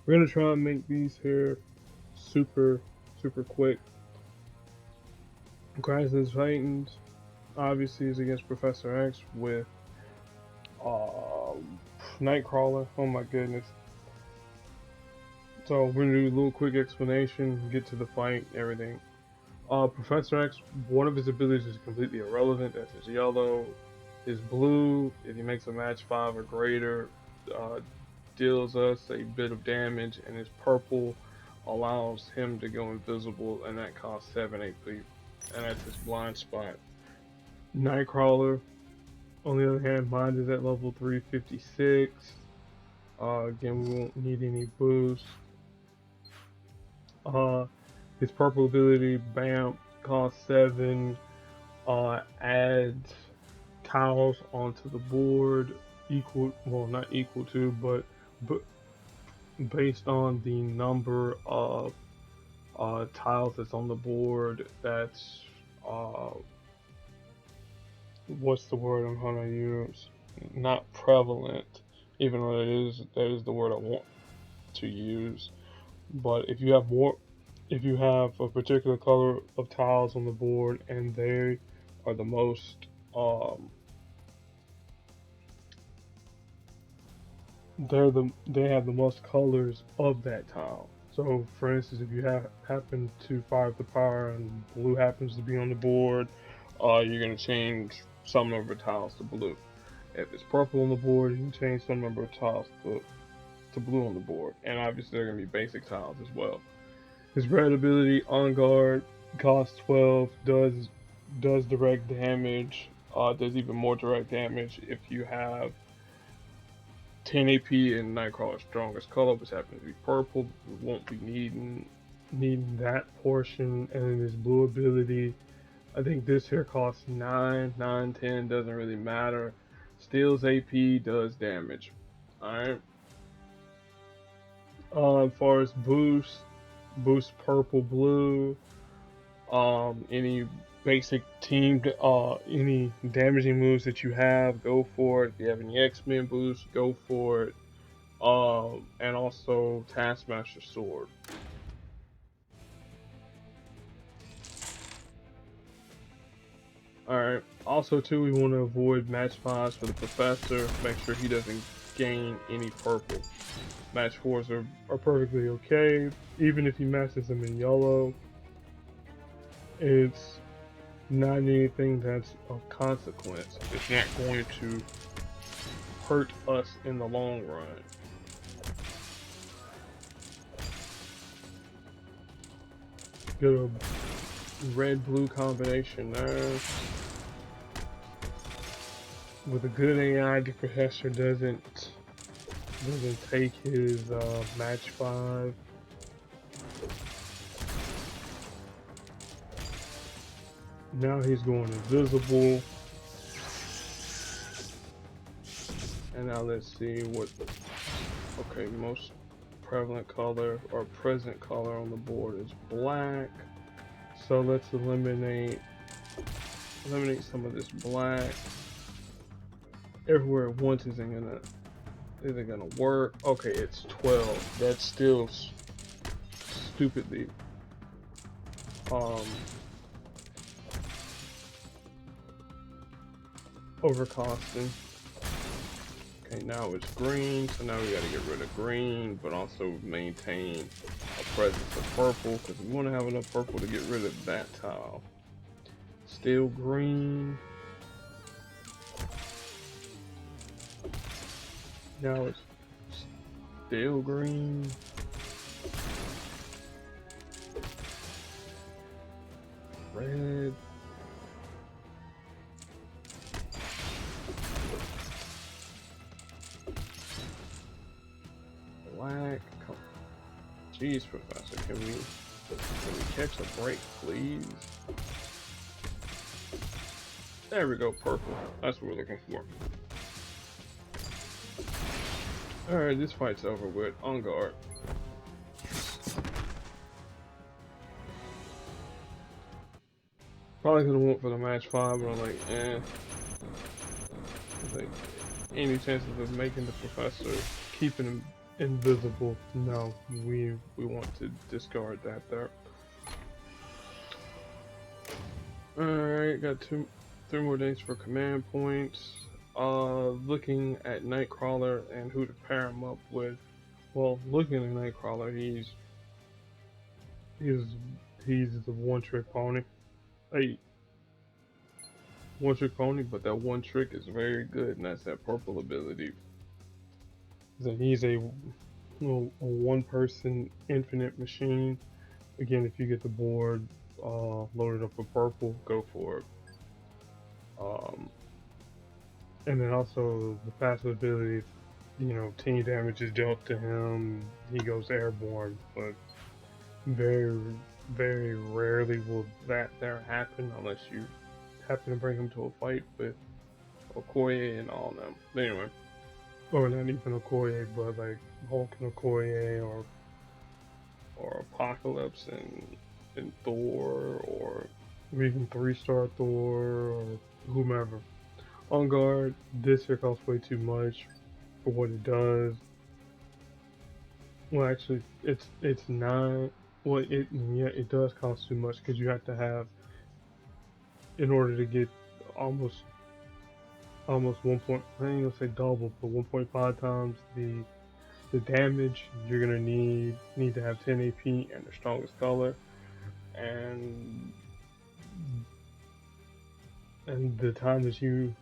We're gonna try and make these here super, super quick. Crisis Titans obviously is against Professor X with uh, Nightcrawler. Oh my goodness. So we're gonna do a little quick explanation, get to the fight, everything. Professor X, one of his abilities is completely irrelevant. That's his yellow. His blue, if he makes a match 5 or greater, uh, deals us a bit of damage, and his purple allows him to go invisible, and that costs 7 AP, and that's his blind spot. Nightcrawler, on the other hand, mine is at level 356. Again, we won't need any boost. Uh, his purple ability, BAM, costs 7. Adds tiles onto the board, equal, well, not equal to, but based on the number of tiles that's on the board. That's uh, what's the word I'm gonna use? Not prevalent, even though that is the word I want to use. But if you have more, if you have a particular color of tiles on the board and they are the most they have the most colors of that tile. So, for instance, if you happen to fire up the power and blue happens to be on the board, you're gonna change some number of tiles to blue. If it's purple on the board, you can change some number of tiles to blue on the board, and obviously they're gonna be basic tiles as well. His red ability, On Guard, costs 12, does direct damage. Does even more direct damage if you have 10 AP and Nightcrawler's strongest color, which happens to be purple. We won't be needing that portion. And then his blue ability, I think this here costs 9, 9, 10, doesn't really matter. Steals AP, does damage. Alright. As far as boost purple, blue. Any basic team, any damaging moves that you have, go for it. If you have any X-Men boosts, go for it. And also Taskmaster Sword. Alright, also too, we want to avoid match 5s for the Professor, make sure he doesn't gain any purple. Match 4s are perfectly okay, even if he matches them in yellow. It's not anything that's of consequence. It's not going to hurt us in the long run. Get a red-blue combination there. With a good AI, the Professor doesn't take his match 5. Now he's going invisible. And now let's see what, okay, most prevalent color or present color on the board is black. So let's eliminate some of this black. Everywhere at once isn't gonna work. Okay, it's 12. That's still stupidly overcosting. Okay, now it's green, so now we gotta get rid of green, but also maintain a presence of purple, because we want to have enough purple to get rid of that tile. Still green. Now it's still green. Red. Black. Come. Jeez, Professor, can we catch a break, please? There we go, purple. That's what we're looking for. Alright, this fight's over with. On guard. Probably could have went for the match 5, but I'm like, like, any chances of making the Professor, keeping him invisible. No, we want to discard that there. Alright, got 3 more days for command points. Looking at Nightcrawler and who to pair him up with. Well, looking at Nightcrawler, he's he's the one-trick pony. Hey, one-trick pony, but that one trick is very good, and that's that purple ability. So he's a one-person infinite machine. Again, if you get the board loaded up with purple, go for it. Um, and then also the passive ability, team damage is dealt to him, he goes airborne, but very, very rarely will that there happen unless you happen to bring him to a fight with Okoye and all them. But anyway, or not even Okoye, but like Hulk and Okoye, or Apocalypse and Thor, or even 3-star Thor, or whomever. On guard, this here costs way too much for what it does. Well, actually, it's not. Well, it does cost too much because you have to have, in order to get almost 1 point. I ain't gonna say double, but 1.5 times the damage. You're gonna need to have 10 AP and the strongest color, and the time that you're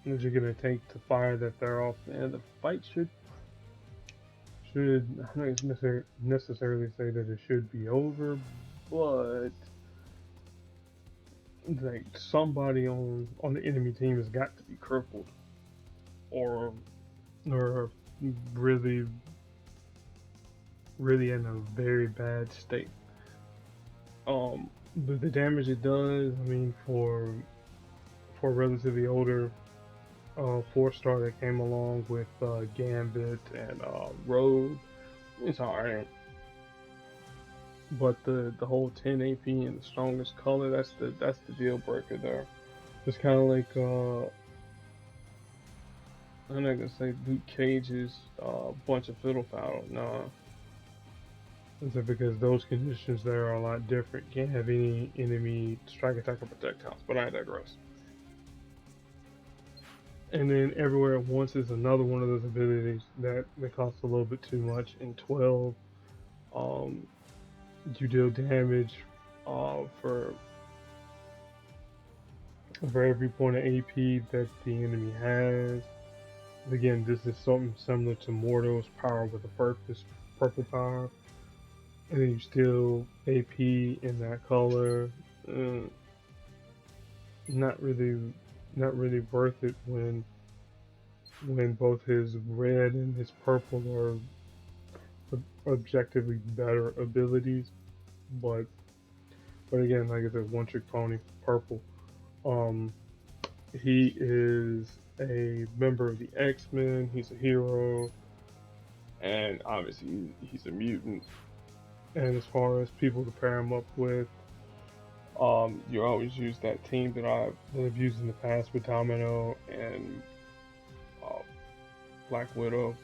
gonna take to fire that they're off, and the fight should I'm not necessarily say that it should be over, but like somebody on the enemy team has got to be crippled, or really in a very bad state. But the damage it does, I mean, for relatively older 4-star that came along with Gambit and Rogue, it's alright. But the whole 10 AP and the strongest color, that's the deal breaker there. It's kind of like I'm not gonna say Luke Cage's bunch of fiddle faddle. Nah, it's because those conditions there are a lot different. Can't have any enemy strike, attack, or projectiles. But I digress. And then everywhere at once is another one of those abilities that costs a little bit too much. In 12, you deal damage for every point of AP that the enemy has. Again, this is something similar to Mortal's power with a purple power. And then you steal AP in that color. Not really worth it when both his red and his purple are objectively better abilities. But again, like I said, one trick pony, purple. He is a member of the X-Men. He's a hero, and obviously he's a mutant. And as far as people to pair him up with, you always use that team that I've used in the past with Domino and Black Widow.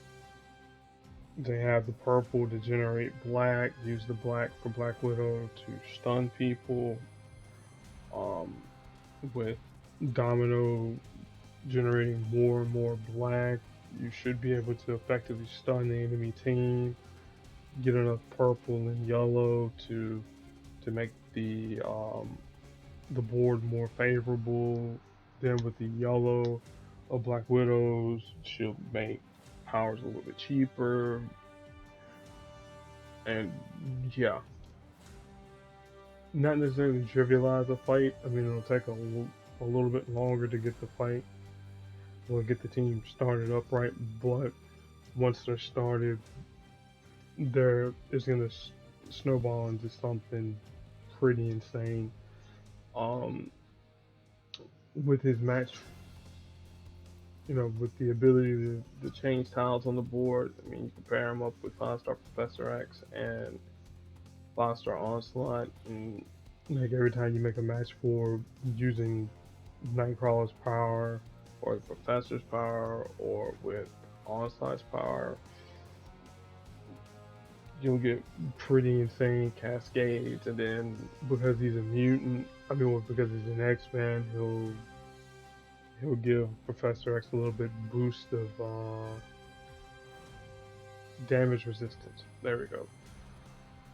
They have the purple to generate black. Use the black for Black Widow to stun people. With Domino generating more and more black, you should be able to effectively stun the enemy team. Get enough purple and yellow to make the board more favorable. Then with the yellow of Black Widows, she'll make powers a little bit cheaper. And yeah, not necessarily trivialize a fight. I mean, it'll take a little bit longer to get the fight. We'll get the team started up right, but once they're started, it's going to snowball into something pretty insane. With his match, with the ability to change tiles on the board, I mean, you can pair him up with 5-star Professor X and 5-star Onslaught, and like every time you make a match for using Nightcrawler's power or the Professor's power or with Onslaught's power, you'll get pretty insane cascades, and then because he's a mutant, I mean, well, because he's an X-Man, he'll give Professor X a little bit boost of damage resistance. There we go.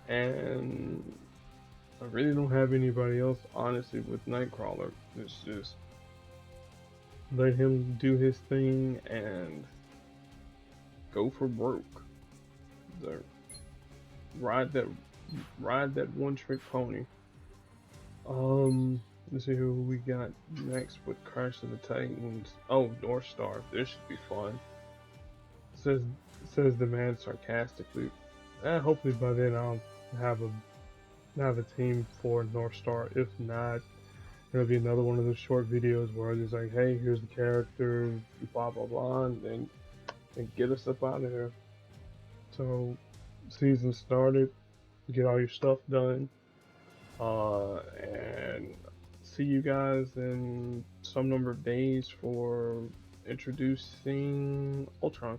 And I really don't have anybody else, honestly, with Nightcrawler. It's just let him do his thing and go for broke. The, ride that one trick pony. Let's see who we got next with Crash of the Titans. Oh, North Star. This should be fun. Says the man sarcastically. Hopefully by then I'll have a team for North Star. If not, it'll be another one of those short videos where it's like, hey, here's the character, blah blah blah, and get us up out of here. So, season started. Get all your stuff done, and see you guys in some number of days for introducing Ultron.